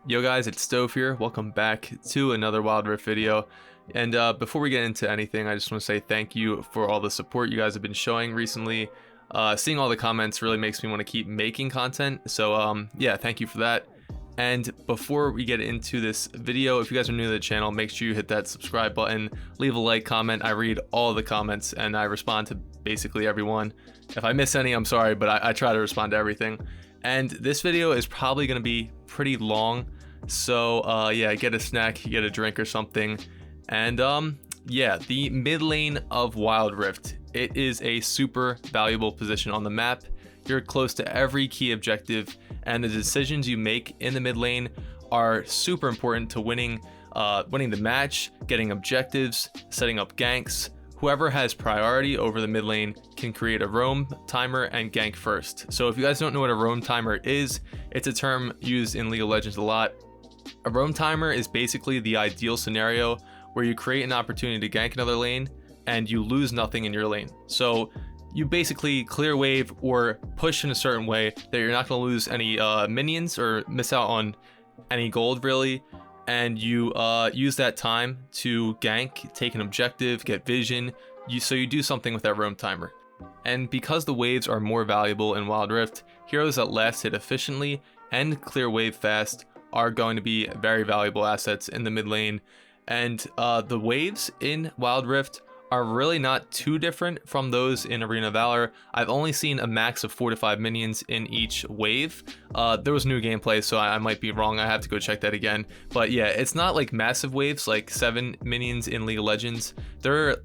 Yo guys, it's Stove here. Welcome back to another Wild Rift video. And before we get into anything, I just want to say thank you for all the support you guys have been showing recently. Seeing all the comments really makes me want to keep making content. So yeah, thank you for that. And before we get into this video, if you guys are new to the channel, make sure you hit that subscribe button, leave a like, comment. I read all the comments and I respond to basically everyone. If I miss any, I'm sorry, but I try to respond to everything. And this video is probably going to be pretty long, so yeah, get a snack, get a drink or something. And yeah, the mid lane of Wild Rift, it is a super valuable position on the map. You're close to every key objective, and the decisions you make in the mid lane are super important to winning the match, getting objectives, setting up ganks. Whoever has priority over the mid lane can create a roam timer and gank first. So if you guys don't know what a roam timer is, it's a term used in League of Legends a lot. A roam timer is basically the ideal scenario where you create an opportunity to gank another lane and you lose nothing in your lane. So you basically clear wave or push in a certain way that you're not going to lose any minions or miss out on any gold really. And you use that time to gank, take an objective, get vision, so you do something with that roam timer. And because the waves are more valuable in Wild Rift, heroes that last hit efficiently and clear wave fast are going to be very valuable assets in the mid lane. And the waves in Wild Rift are really not too different from those in Arena Valor. I've only seen a max of 4 to 5 minions in each wave. There was new gameplay, so I might be wrong. I have to go check that again. But yeah, it's not like massive waves like 7 minions in League of Legends. They're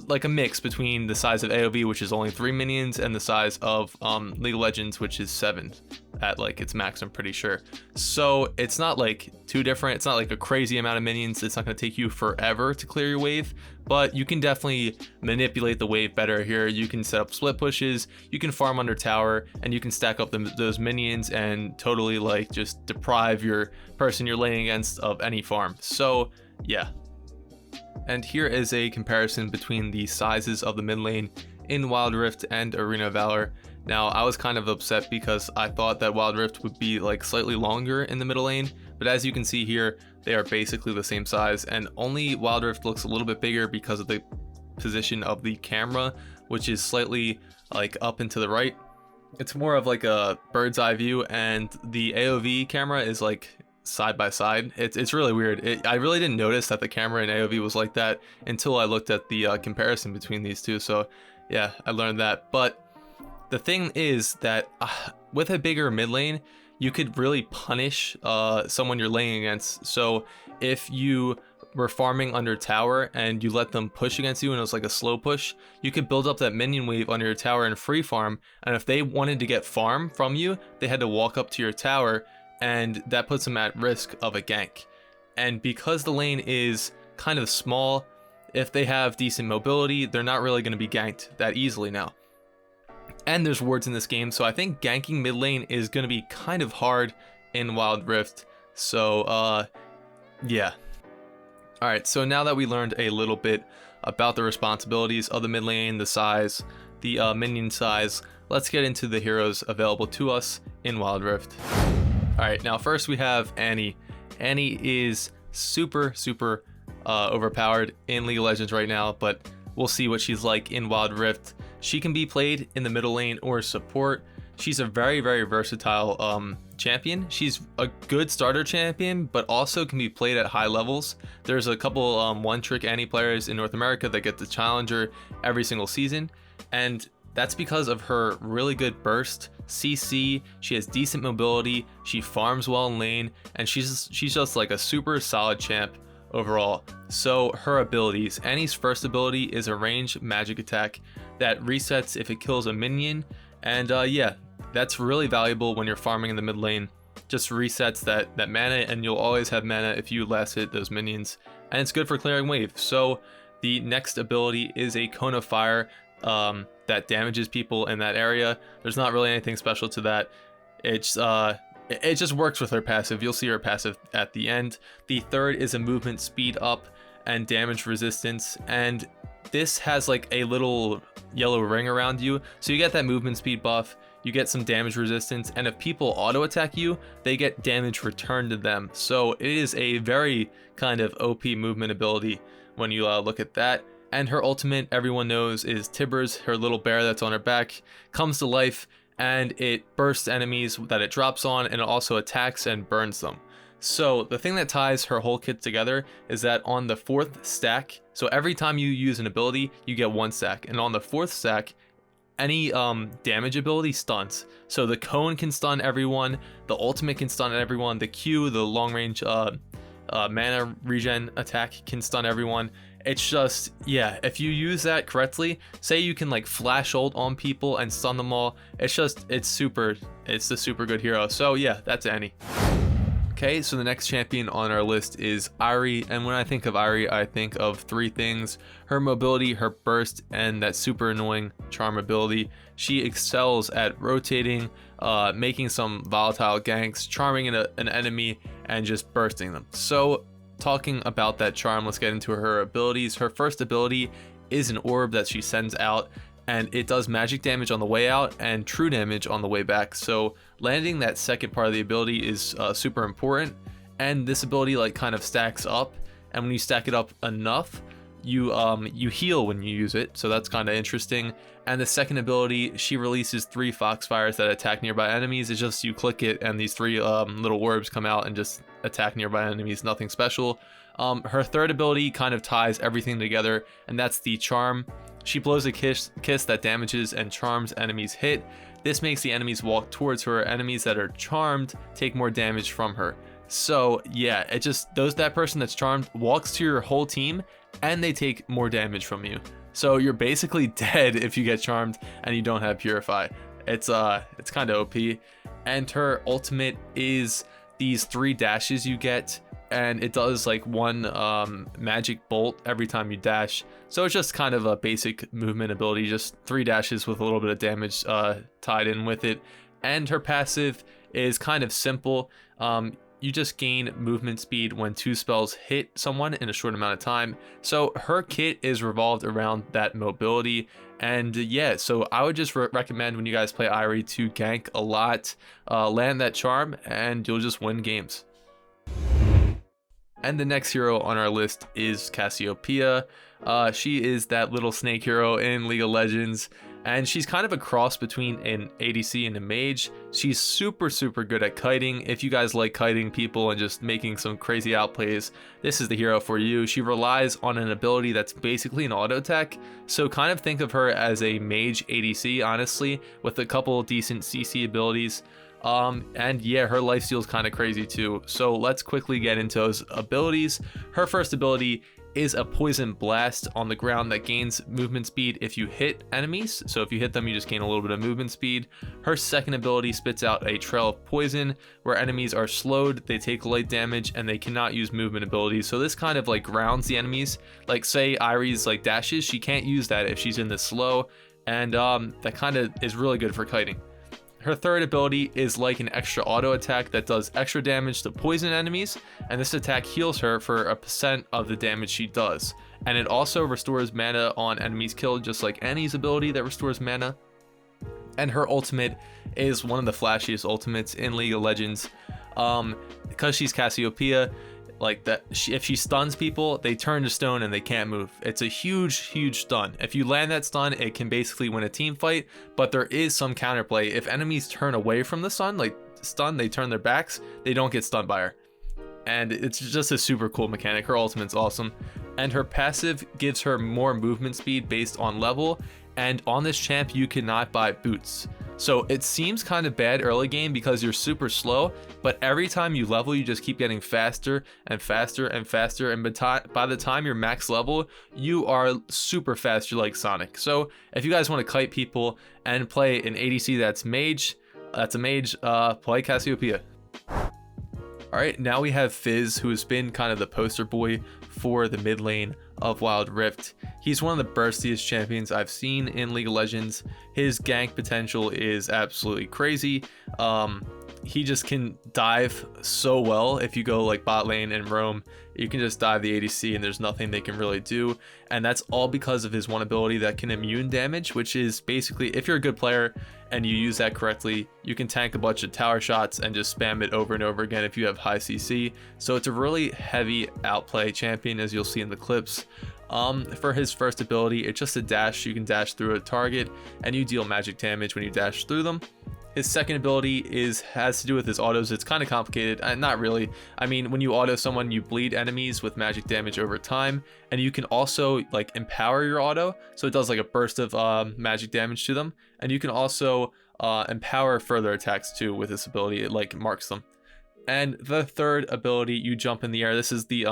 like a mix between the size of AoV, which is only 3 minions, and the size of League of Legends, which is 7 at like its max, I'm pretty sure. So it's not like too different. It's not like a crazy amount of minions. It's not going to take you forever to clear your wave, but you can definitely manipulate the wave better here. You can set up split pushes, you can farm under tower, and you can stack up those minions and totally like just deprive your person you're laying against of any farm. So yeah. And here is a comparison between the sizes of the mid lane in Wild Rift and Arena Valor. Now, I was kind of upset because I thought that Wild Rift would be like slightly longer in the middle lane, but as you can see here, they are basically the same size, and only Wild Rift looks a little bit bigger because of the position of the camera, which is slightly like up and to the right. It's more of like a bird's eye view, and the AoV camera is like side by side. It's really weird. I really didn't notice that the camera in AoV was like that until I looked at the comparison between these two. So yeah, I learned that. But the thing is that with a bigger mid lane, you could really punish someone you're laying against. So if you were farming under tower and you let them push against you and it was like a slow push, you could build up that minion wave under your tower and free farm. And if they wanted to get farm from you, they had to walk up to your tower, and that puts them at risk of a gank. And because the lane is kind of small, if they have decent mobility, they're not really going to be ganked that easily now. And there's wards in this game, so I think ganking mid lane is going to be kind of hard in Wild Rift. So yeah. Alright, so now that we learned a little bit about the responsibilities of the mid lane, the size, the minion size, let's get into the heroes available to us in Wild Rift. Alright, now first we have Ahri. Ahri is super overpowered in League of Legends right now, but we'll see what she's like in Wild Rift. She can be played in the middle lane or support. She's a very versatile champion. She's a good starter champion, but also can be played at high levels. There's a couple one-trick Ahri players in North America that get the challenger every single season, and that's because of her really good burst, CC, she has decent mobility, she farms well in lane, and she's just like a super solid champ overall. So her abilities, Ahri's first ability is a ranged magic attack that resets if it kills a minion, and yeah, that's really valuable when you're farming in the mid lane. Just resets that mana, and you'll always have mana if you last hit those minions, and it's good for clearing wave. So the next ability is a cone of fire that damages people in that area. There's not really anything special to that. It just works with her passive. You'll see her passive at the end. The third is a movement speed up and damage resistance, and this has like a little yellow ring around you, so you get that movement speed buff. you get some damage resistance, and if people auto attack you, they get damage returned to them. So it is a very kind of OP movement ability when you look at that. And her ultimate, everyone knows, is Tibbers, her little bear that's on her back, comes to life, and it bursts enemies that it drops on, and it also attacks and burns them. So the thing that ties her whole kit together is that on the 4th stack, so every time you use an ability, you get 1 stack, and on the 4th stack, any damage ability stuns. So the cone can stun everyone, the ultimate can stun everyone, the Q, the long range mana regen attack can stun everyone. It's just, yeah, if you use that correctly, say you can like flash ult on people and stun them all, it's the super good hero. So yeah, that's Annie. Okay, so the next champion on our list is Ahri, and when I think of Ahri, I think of 3 things: her mobility, her burst, and that super annoying charm ability. She excels at rotating, making some volatile ganks, charming an enemy, and just bursting them. So talking about that charm, let's get into her abilities. Her first ability is an orb that she sends out, and it does magic damage on the way out and true damage on the way back. So landing that second part of the ability is super important, and this ability like kind of stacks up, and when you stack it up enough, you heal when you use it, so that's kind of interesting. And the second ability, she releases 3 foxfires that attack nearby enemies. It's just you click it and these 3 little orbs come out and just attack nearby enemies, nothing special. Her third ability kind of ties everything together, and that's the charm. She blows a kiss that damages and charms enemies hit. This makes the enemies walk towards her. Enemies that are charmed take more damage from her. So yeah, it just, that person that's charmed walks to your whole team and they take more damage from you. So you're basically dead if you get charmed and you don't have Purify. It's kind of OP. And her ultimate is these 3 dashes you get, and it does like 1 magic bolt every time you dash. So it's just kind of a basic movement ability, just 3 dashes with a little bit of damage tied in with it. And her passive is kind of simple. You just gain movement speed when 2 spells hit someone in a short amount of time. So her kit is revolved around that mobility. And yeah, so I would just recommend when you guys play Ahri to gank a lot, land that charm, and you'll just win games. And the next hero on our list is Cassiopeia. She is that little snake hero in League of Legends, and she's kind of a cross between an ADC and a mage. She's super good at kiting. If you guys like kiting people and just making some crazy outplays, this is the hero for you. She relies on an ability that's basically an auto attack, so kind of think of her as a mage ADC, honestly, with a couple decent CC abilities. And yeah, her lifesteal is kind of crazy too. So let's quickly get into those abilities. Her first ability is a poison blast on the ground that gains movement speed if you hit enemies. So if you hit them, you just gain a little bit of movement speed. Her second ability spits out a trail of poison where enemies are slowed, they take light damage, and they cannot use movement abilities. So this kind of like grounds the enemies. Like say Ahri's like dashes, she can't use that if she's in the slow, and that kind of is really good for kiting. Her third ability is like an extra auto attack that does extra damage to poison enemies, and this attack heals her for 1% of the damage she does. And it also restores mana on enemies killed, just like Annie's ability that restores mana. And her ultimate is one of the flashiest ultimates in League of Legends. Because she's Cassiopeia, like that, if she stuns people, they turn to stone and they can't move. It's a huge stun. If you land that stun, it can basically win a team fight, but there is some counterplay. If enemies turn away from the stun, they turn their backs, they don't get stunned by her. And it's just a super cool mechanic. Her ultimate's awesome. And her passive gives her more movement speed based on level, and on this champ you cannot buy boots. So it seems kind of bad early game because you're super slow, but every time you level, you just keep getting faster and faster and faster, and by the time you're max level, you are super fast. You're like Sonic. So if you guys want to kite people and play an ADC that's a mage, play Cassiopeia. All right, now we have Fizz, who has been kind of the poster boy for the mid lane of Wild Rift. He's one of the burstiest champions I've seen in League of Legends. His gank potential is absolutely crazy. he just can dive so well. If you go like bot lane and roam, you can just dive the ADC and there's nothing they can really do. And that's all because of his one ability that can immune damage, which is basically, if you're a good player and you use that correctly, you can tank a bunch of tower shots and just spam it over and over again if you have high CC. So it's a really heavy outplay champion, as you'll see in the clips. For his first ability, it's just a dash. You can dash through a target and you deal magic damage when you dash through them. His second ability has to do with his autos. It's kind of complicated, not really. I mean, when you auto someone, you bleed enemies with magic damage over time, and you can also like empower your auto, so it does like a burst of magic damage to them, and you can also empower further attacks too with this ability. It like marks them. And the third ability, you jump in the air. This is the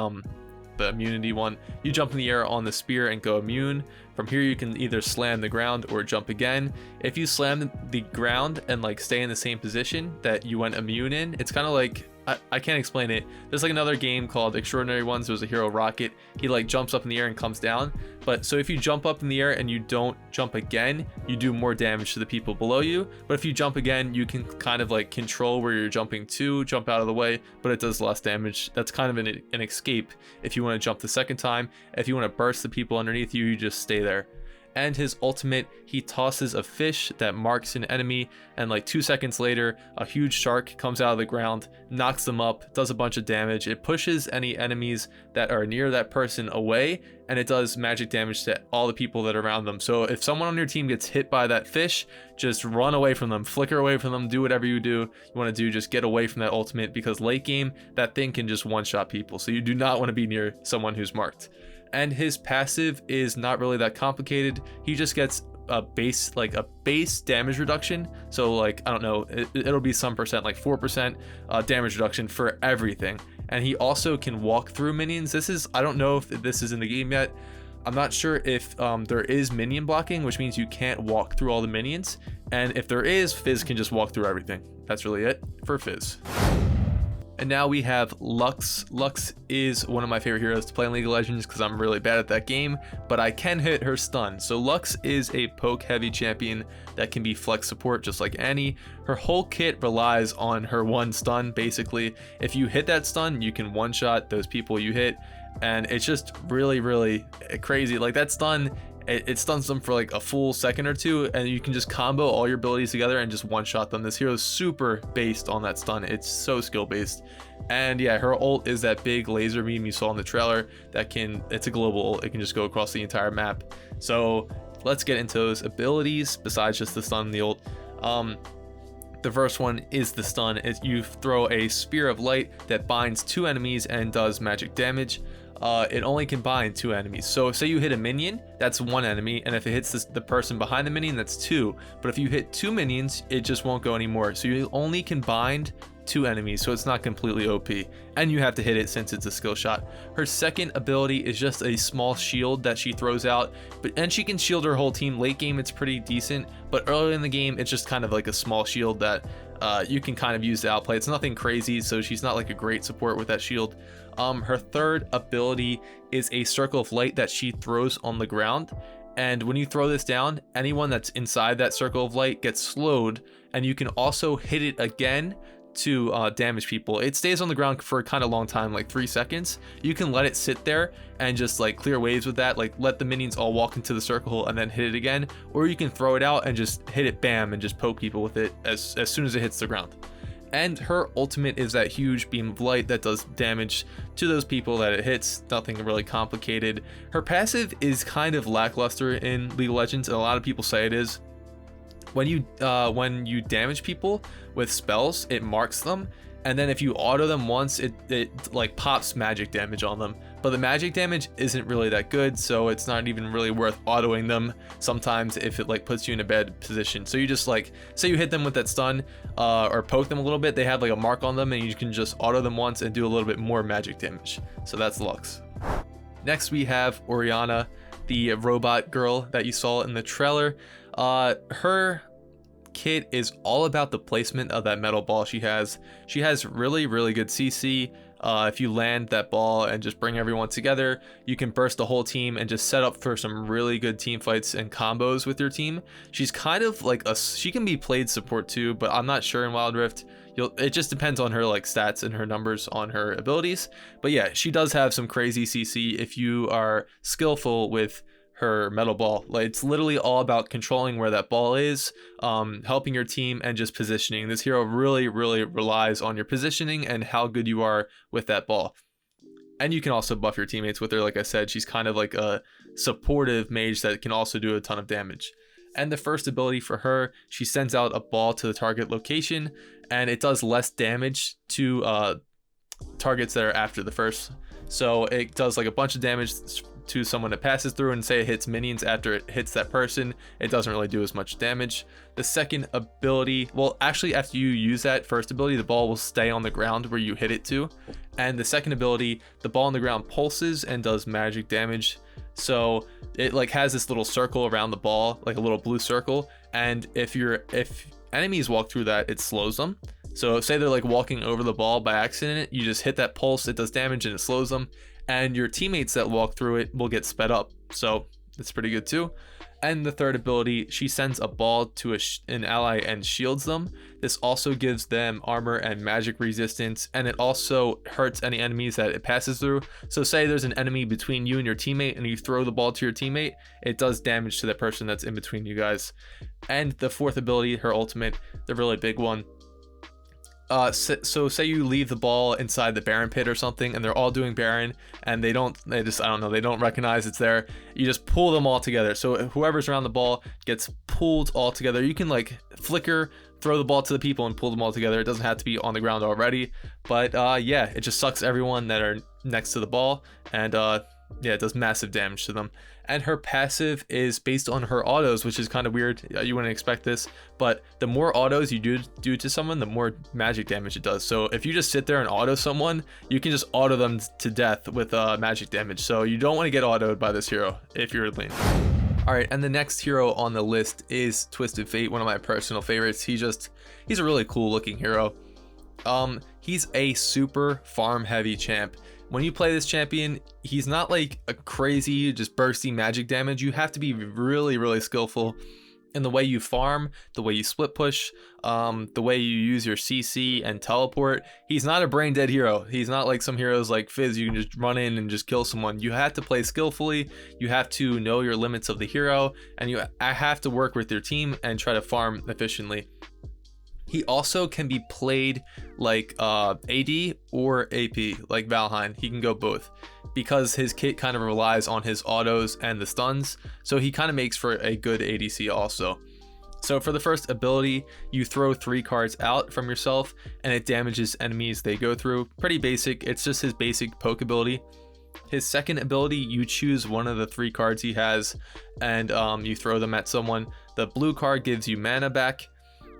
immunity one. You jump in the air on the spear and go immune. From here you can either slam the ground or jump again. If you slam the ground and like stay in the same position that you went immune in, it's kind of like, I can't explain it. There's like another game called Extraordinary Ones. There's a hero Rocket. He like jumps up in the air and comes down. But so if you jump up in the air and you don't jump again, you do more damage to the people below you. But if you jump again, you can kind of like control where you're jumping to, jump out of the way, but it does less damage. That's kind of an escape if you want to jump the second time. If you want to burst the people underneath you, you just stay there. And his ultimate, he tosses a fish that marks an enemy, and like 2 seconds later, a huge shark comes out of the ground, knocks them up, does a bunch of damage. It pushes any enemies that are near that person away, and it does magic damage to all the people that are around them. So if someone on your team gets hit by that fish, just run away from them, flicker away from them, do whatever you want to do, just get away from that ultimate, because late game, that thing can just one-shot people. So you do not want to be near someone who's marked. And his passive is not really that complicated. He just gets a base damage reduction. So like, I don't know, it'll be some percent, like 4% damage reduction for everything. And he also can walk through minions. I don't know if this is in the game yet. I'm not sure if there is minion blocking, which means you can't walk through all the minions. And if there is, Fizz can just walk through everything. That's really it for Fizz. And now we have Lux. Lux is one of my favorite heroes to play in League of Legends because I'm really bad at that game, but I can hit her stun. So Lux is a poke heavy champion that can be flex support just like Annie. Her whole kit relies on her one stun. Basically, if you hit that stun, you can one shot those people you hit, and it's just really, really crazy. Like that stun, it stuns them for like a full second or two, and you can just combo all your abilities together and just one-shot them. This hero is super based on that stun. It's so skill-based. And yeah, her ult is that big laser beam you saw in the trailer it's a global ult. It can just go across the entire map. So let's get into those abilities besides just the stun and the ult. The first one is the stun. You throw a spear of light that binds 2 enemies and does magic damage. It only can bind 2 enemies. So say you hit a minion, that's 1 enemy, and if it hits the person behind the minion, that's 2. But if you hit 2 minions, it just won't go anymore. So you only can bind 2 enemies, so it's not completely OP, and you have to hit it since it's a skill shot. Her second ability is just a small shield that she throws out, and she can shield her whole team. Late game it's pretty decent, but early in the game it's just kind of like a small shield that you can kind of use to outplay. It's nothing crazy, so she's not like a great support with that shield. Her third ability is a circle of light that she throws on the ground, and when you throw this down, anyone that's inside that circle of light gets slowed, and you can also hit it again to damage people. It stays on the ground for a kind of long time, like 3 seconds. You can let it sit there and just like clear waves with that, like let the minions all walk into the circle and then hit it again, or you can throw it out and just hit it, bam, and just poke people with it as soon as it hits the ground. And her ultimate is that huge beam of light that does damage to those people that it hits. Nothing really complicated. Her passive is kind of lackluster in League of Legends, and a lot of people say it is. When you damage people with spells, it marks them, and then if you auto them once, it like pops magic damage on them. But the magic damage isn't really that good, so it's not even really worth autoing them sometimes if it like puts you in a bad position. So you just like, say you hit them with that stun or poke them a little bit, they have like a mark on them, and you can just auto them once and do a little bit more magic damage. So that's Lux. Next we have Orianna, the robot girl that you saw in the trailer. Her kit is all about the placement of that metal ball she has. She has really, really good CC. If you land that ball and just bring everyone together, you can burst the whole team and just set up for some really good team fights and combos with your team. She's kind of like she can be played support too, but I'm not sure in Wild Rift. it just depends on her like stats and her numbers on her abilities. But yeah, she does have some crazy CC if you are skillful with her metal ball. Like, it's literally all about controlling where that ball is, helping your team, and just positioning. This hero really relies on your positioning and how good you are with that ball. And you can also buff your teammates with her. Like I said, she's kind of like a supportive mage that can also do a ton of damage. And the first ability for her, she sends out a ball to the target location, and it does less damage to targets that are after the first. So it does like a bunch of damage to someone that passes through, and say it hits minions after it hits that person, it doesn't really do as much damage. The second ability, well, actually after you use that first ability, the ball will stay on the ground where you hit it to. And the second ability, the ball on the ground pulses and does magic damage. So it like has this little circle around the ball, like a little blue circle, and if enemies walk through that, it slows them. So say they're like walking over the ball by accident, you just hit that pulse, it does damage and it slows them, and your teammates that walk through it will get sped up. So that's pretty good too. And the third ability, she sends a ball to an ally and shields them. This also gives them armor and magic resistance, and it also hurts any enemies that it passes through. So say there's an enemy between you and your teammate, and you throw the ball to your teammate, it does damage to the person that's in between you guys. And the fourth ability, her ultimate, the really big one. So say you leave the ball inside the Baron pit or something, and they're all doing Baron, and they don't recognize it's there. You just pull them all together. So whoever's around the ball gets pulled all together. You can like flicker, throw the ball to the people, and pull them all together. It doesn't have to be on the ground already, but yeah, it just sucks everyone that are next to the ball, and yeah, it does massive damage to them. And her passive is based on her autos, which is kind of weird. You wouldn't expect this, but the more autos you do to someone, the more magic damage it does. So if you just sit there and auto someone, you can just auto them to death with magic damage. So you don't want to get autoed by this hero if you're lane. All right, and the next hero on the list is Twisted Fate, one of my personal favorites. He's a really cool looking hero. He's a super farm heavy champ. When you play this champion, he's not like a crazy just bursty magic damage. You have to be really skillful in the way you farm, the way you split push, the way you use your CC and teleport. He's not a brain dead hero. He's not like some heroes like Fizz, you can just run in and just kill someone. You have to play skillfully, you have to know your limits of the hero, and you have to work with your team and try to farm efficiently. He also can be played like AD or AP, like Valheim. He can go both because his kit kind of relies on his autos and the stuns, so he kind of makes for a good ADC also. So for the first ability, you throw 3 cards out from yourself and it damages enemies they go through. Pretty basic, it's just his basic poke ability. His second ability, you choose one of the 3 cards he has and you throw them at someone. The blue card gives you mana back.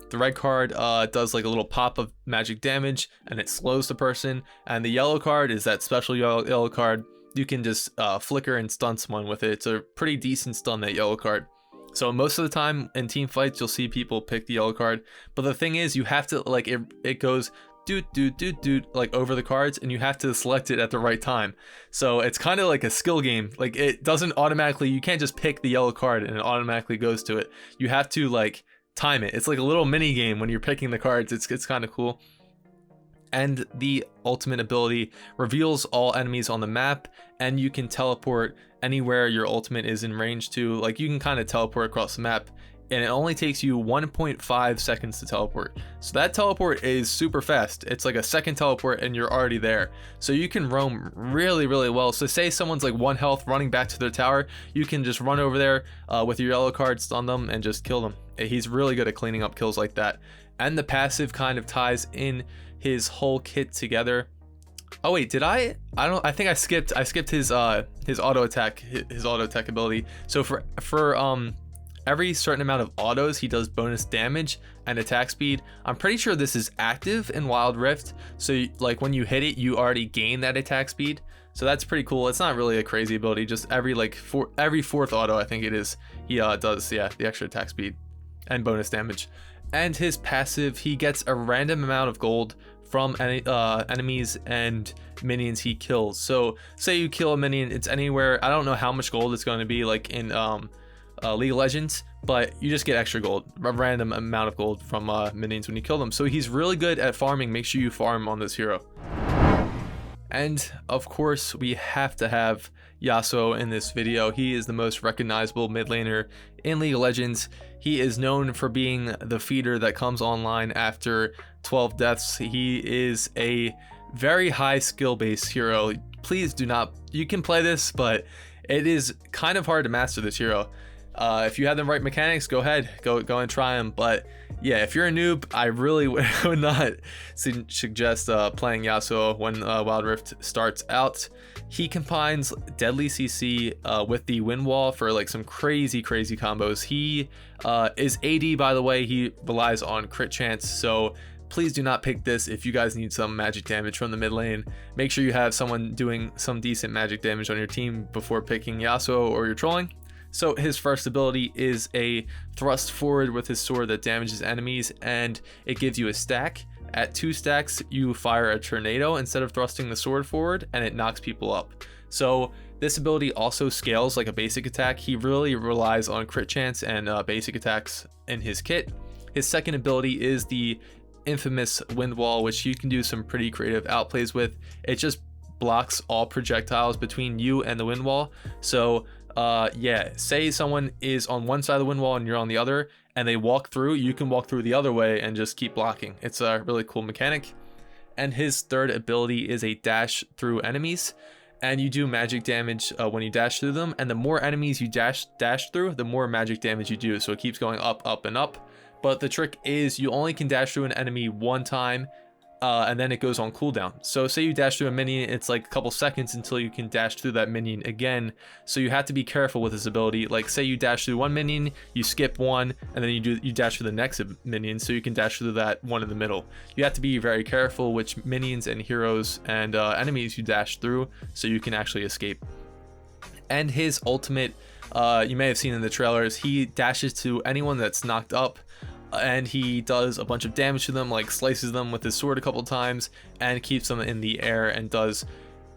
The red card does like a little pop of magic damage and it slows the person. And the yellow card is that special yellow card. You can just flicker and stun someone with it. It's a pretty decent stun, that yellow card. So most of the time in team fights, you'll see people pick the yellow card. But the thing is, you have to like, it goes doot like over the cards, and you have to select it at the right time. So it's kind of like a skill game. Like it doesn't automatically, you can't just pick the yellow card and it automatically goes to it. You have to like time it. It's like a little mini game when you're picking the cards. It's kind of cool. And the ultimate ability reveals all enemies on the map, and you can teleport anywhere your ultimate is in range to. Like you can kind of teleport across the map, and it only takes you 1.5 seconds to teleport. So that teleport is super fast. It's like a second teleport and you're already there. So you can roam really well. So say someone's like 1 health running back to their tower, you can just run over there with your yellow card, stun them, and just kill them. He's really good at cleaning up kills like that. And the passive kind of ties in his whole kit together. Oh wait, did I think I skipped his auto attack ability. So for every certain amount of autos, he does bonus damage and attack speed. I'm pretty sure this is active in Wild Rift. So like when you hit it, you already gain that attack speed. So that's pretty cool. It's not really a crazy ability. Just every fourth auto, I think it is, he does the extra attack speed and bonus damage. And his passive, he gets a random amount of gold from any enemies and minions he kills. So say you kill a minion, it's anywhere. I don't know how much gold it's going to be, like in League of Legends, but you just get extra gold, a random amount of gold from minions when you kill them. So he's really good at farming. Make sure you farm on this hero. And of course, we have to have Yasuo in this video. He is the most recognizable mid laner in League of Legends. He is known for being the feeder that comes online after 12 deaths. He is a very high skill based hero. Please do not, you can play this, but it is kind of hard to master this hero. If you have the right mechanics, go ahead, go and try them. But yeah, if you're a noob, I really would not suggest playing Yasuo when Wild Rift starts out. He combines deadly CC with the wind wall for like some crazy combos. He is AD, by the way. He relies on crit chance, so please do not pick this if you guys need some magic damage from the mid lane. Make sure you have someone doing some decent magic damage on your team before picking Yasuo or you're trolling. So his first ability is a thrust forward with his sword that damages enemies, and it gives you a stack. At 2 stacks, you fire a tornado instead of thrusting the sword forward, and it knocks people up. So this ability also scales like a basic attack. He really relies on crit chance and basic attacks in his kit. His second ability is the infamous wind wall, which you can do some pretty creative outplays with. It just blocks all projectiles between you and the wind wall. So yeah, say someone is on one side of the wind wall and you're on the other, and they walk through, you can walk through the other way and just keep blocking. It's a really cool mechanic. And his third ability is a dash through enemies, and you do magic damage when you dash through them, and the more enemies you dash through, the more magic damage you do. So it keeps going up and up. But the trick is you only can dash through an enemy one time, and then it goes on cooldown. So say you dash through a minion, it's like a couple seconds until you can dash through that minion again. So you have to be careful with this ability. Like say you dash through one minion, you skip one, and then you dash through the next minion, so you can dash through that one in the middle. You have to be very careful which minions and heroes and enemies you dash through, so you can actually escape. And his ultimate, you may have seen in the trailers, he dashes to anyone that's knocked up, and he does a bunch of damage to them, like slices them with his sword a couple times and keeps them in the air and does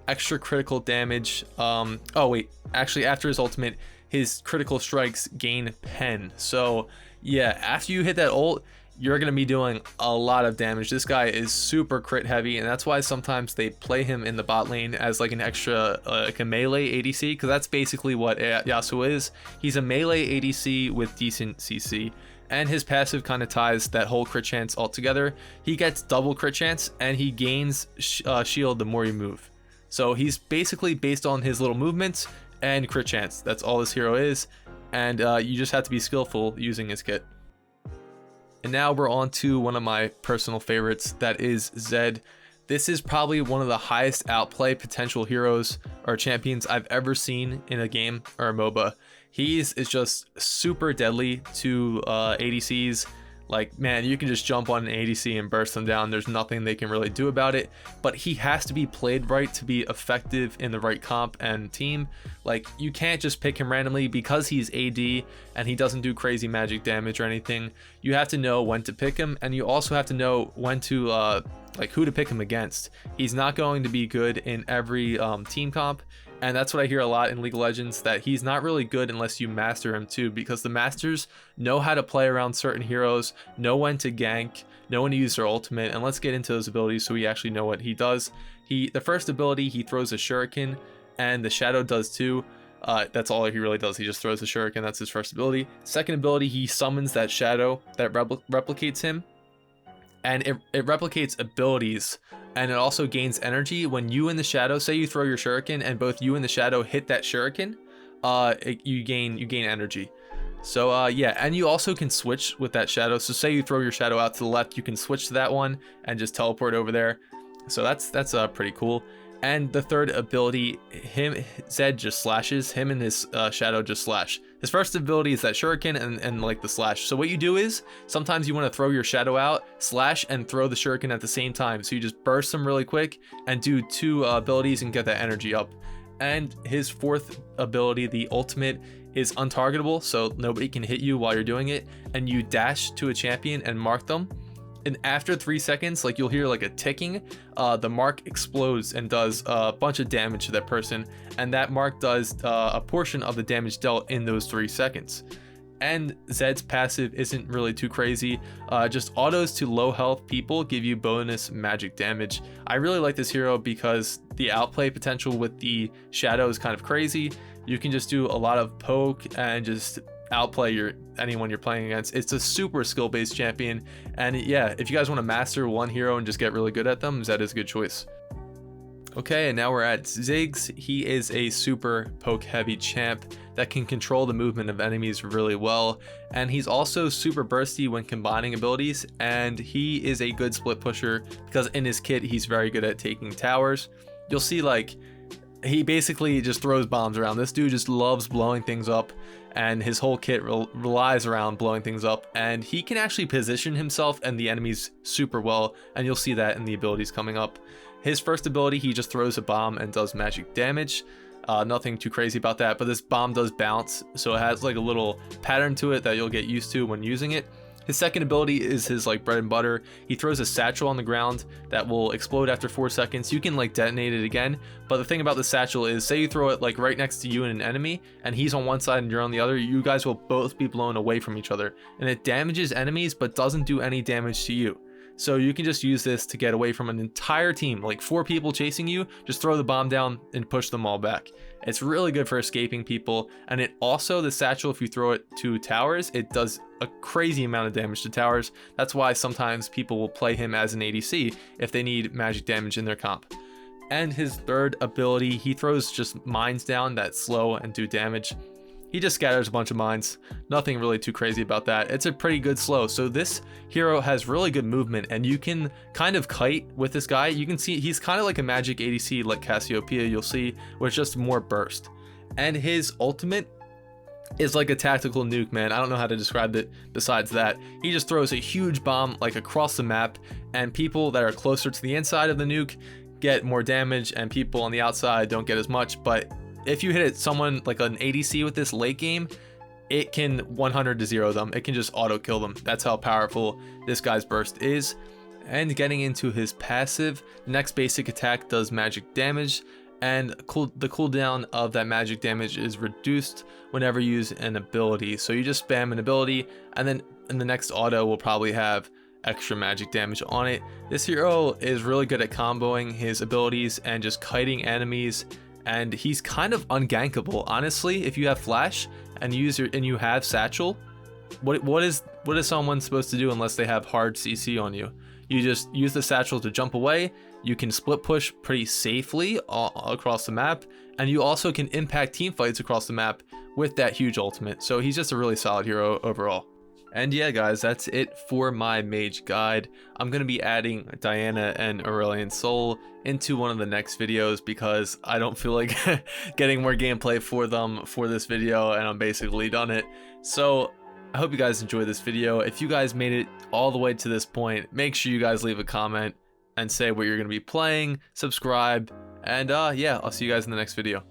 extra critical damage. Oh wait, actually after his ultimate, his critical strikes gain pen. So yeah, after you hit that ult, you're gonna be doing a lot of damage. This guy is super crit heavy, and that's why sometimes they play him in the bot lane as like an extra like a melee ADC, because that's basically what Yasuo is. He's a melee ADC with decent CC. And his passive kind of ties that whole crit chance all together. He gets double crit chance, and he gains shield the more you move. So he's basically based on his little movements and crit chance. That's all this hero is, and you just have to be skillful using his kit. And now we're on to one of my personal favorites, that is Zed. This is probably one of the highest outplay potential heroes or champions I've ever seen in a game or a MOBA. He is just super deadly to ADCs. Like, man, you can just jump on an ADC and burst them down. There's nothing they can really do about it. But he has to be played right to be effective in the right comp and team. Like, you can't just pick him randomly because he's AD and he doesn't do crazy magic damage or anything. You have to know when to pick him, and you also have to know when to like who to pick him against. He's not going to be good in every team comp. And that's what I hear a lot in League of Legends, that he's not really good unless you master him too, because the masters know how to play around certain heroes, know when to gank, know when to use their ultimate. And let's get into those abilities so we actually know what he does. The first ability, he throws a shuriken, and the shadow does too. That's all he really does. He just throws a shuriken. That's his first ability. Second ability, he summons that shadow that replicates him, and it replicates abilities. And it also gains energy when you in the shadow, say you throw your shuriken and both you and the shadow hit that shuriken, you gain energy. So yeah, and you also can switch with that shadow. So say you throw your shadow out to the left, you can switch to that one and just teleport over there. So that's pretty cool. And the third ability, Zed just slashes, him and his shadow just slash. His first ability is that shuriken and like the slash. So what you do is, sometimes you want to throw your shadow out, slash, and throw the shuriken at the same time. So you just burst them really quick and do 2 abilities and get that energy up. And his fourth ability, the ultimate, is untargetable, so nobody can hit you while you're doing it. And you dash to a champion and mark them. And after 3 seconds, like you'll hear like a ticking, the mark explodes and does a bunch of damage to that person, and that mark does a portion of the damage dealt in those 3 seconds. And Zed's passive isn't really too crazy, just autos to low health people give you bonus magic damage. I really like this hero because the outplay potential with the shadow is kind of crazy. You can just do a lot of poke and just outplay anyone you're playing against. It's a super skill-based champion, and yeah, if you guys want to master one hero and just get really good at them, Zed is a good choice. Okay, and now we're at Ziggs. He is a super poke heavy champ that can control the movement of enemies really well, and he's also super bursty when combining abilities, and he is a good split pusher because in his kit he's very good at taking towers. You'll see like he basically just throws bombs around. This dude just loves blowing things up, and his whole kit relies around blowing things up, and he can actually position himself and the enemies super well, and you'll see that in the abilities coming up. His first ability, he just throws a bomb and does magic damage. Nothing too crazy about that, but this bomb does bounce, so it has like a little pattern to it that you'll get used to when using it. His second ability is his like bread and butter. He throws a satchel on the ground that will explode after 4 seconds. You can like detonate it again, but the thing about the satchel is, say you throw it like right next to you and an enemy, and he's on one side and you're on the other, you guys will both be blown away from each other, and it damages enemies but doesn't do any damage to you. So you can just use this to get away from an entire team, like 4 people chasing you, just throw the bomb down and push them all back. It's really good for escaping people, and it also, the satchel, if you throw it to towers, it does a crazy amount of damage to towers. That's why sometimes people will play him as an ADC if they need magic damage in their comp. And his third ability, he throws just mines down that slow and do damage. He just scatters a bunch of mines. Nothing really too crazy about that. It's a pretty good slow. So this hero has really good movement, and you can kind of kite with this guy. You can see he's kind of like a magic ADC like Cassiopeia, you'll see, with just more burst. And his ultimate is like a tactical nuke, man. I don't know how to describe it besides that. He just throws a huge bomb like across the map, and people that are closer to the inside of the nuke get more damage, and people on the outside don't get as much. But if you hit someone like an ADC with this late game, it can 100 to 0 them. It can just auto kill them. That's how powerful this guy's burst is. And getting into his passive, the next basic attack does magic damage, and the cooldown of that magic damage is reduced whenever you use an ability. So you just spam an ability, and then in the next auto will probably have extra magic damage on it. This hero is really good at comboing his abilities and just kiting enemies, and he's kind of ungankable. Honestly, if you have flash and you have satchel, what is someone supposed to do unless they have hard CC on you? You just use the satchel to jump away. You can split push pretty safely across the map, and you also can impact team fights across the map with that huge ultimate. So he's just a really solid hero overall. And yeah, guys, that's it for my mage guide. I'm going to be adding Diana and Aurelian Soul into one of the next videos because I don't feel like getting more gameplay for them for this video, and I'm basically done it. So I hope you guys enjoyed this video. If you guys made it all the way to this point, make sure you guys leave a comment and say what you're going to be playing, subscribe, and yeah, I'll see you guys in the next video.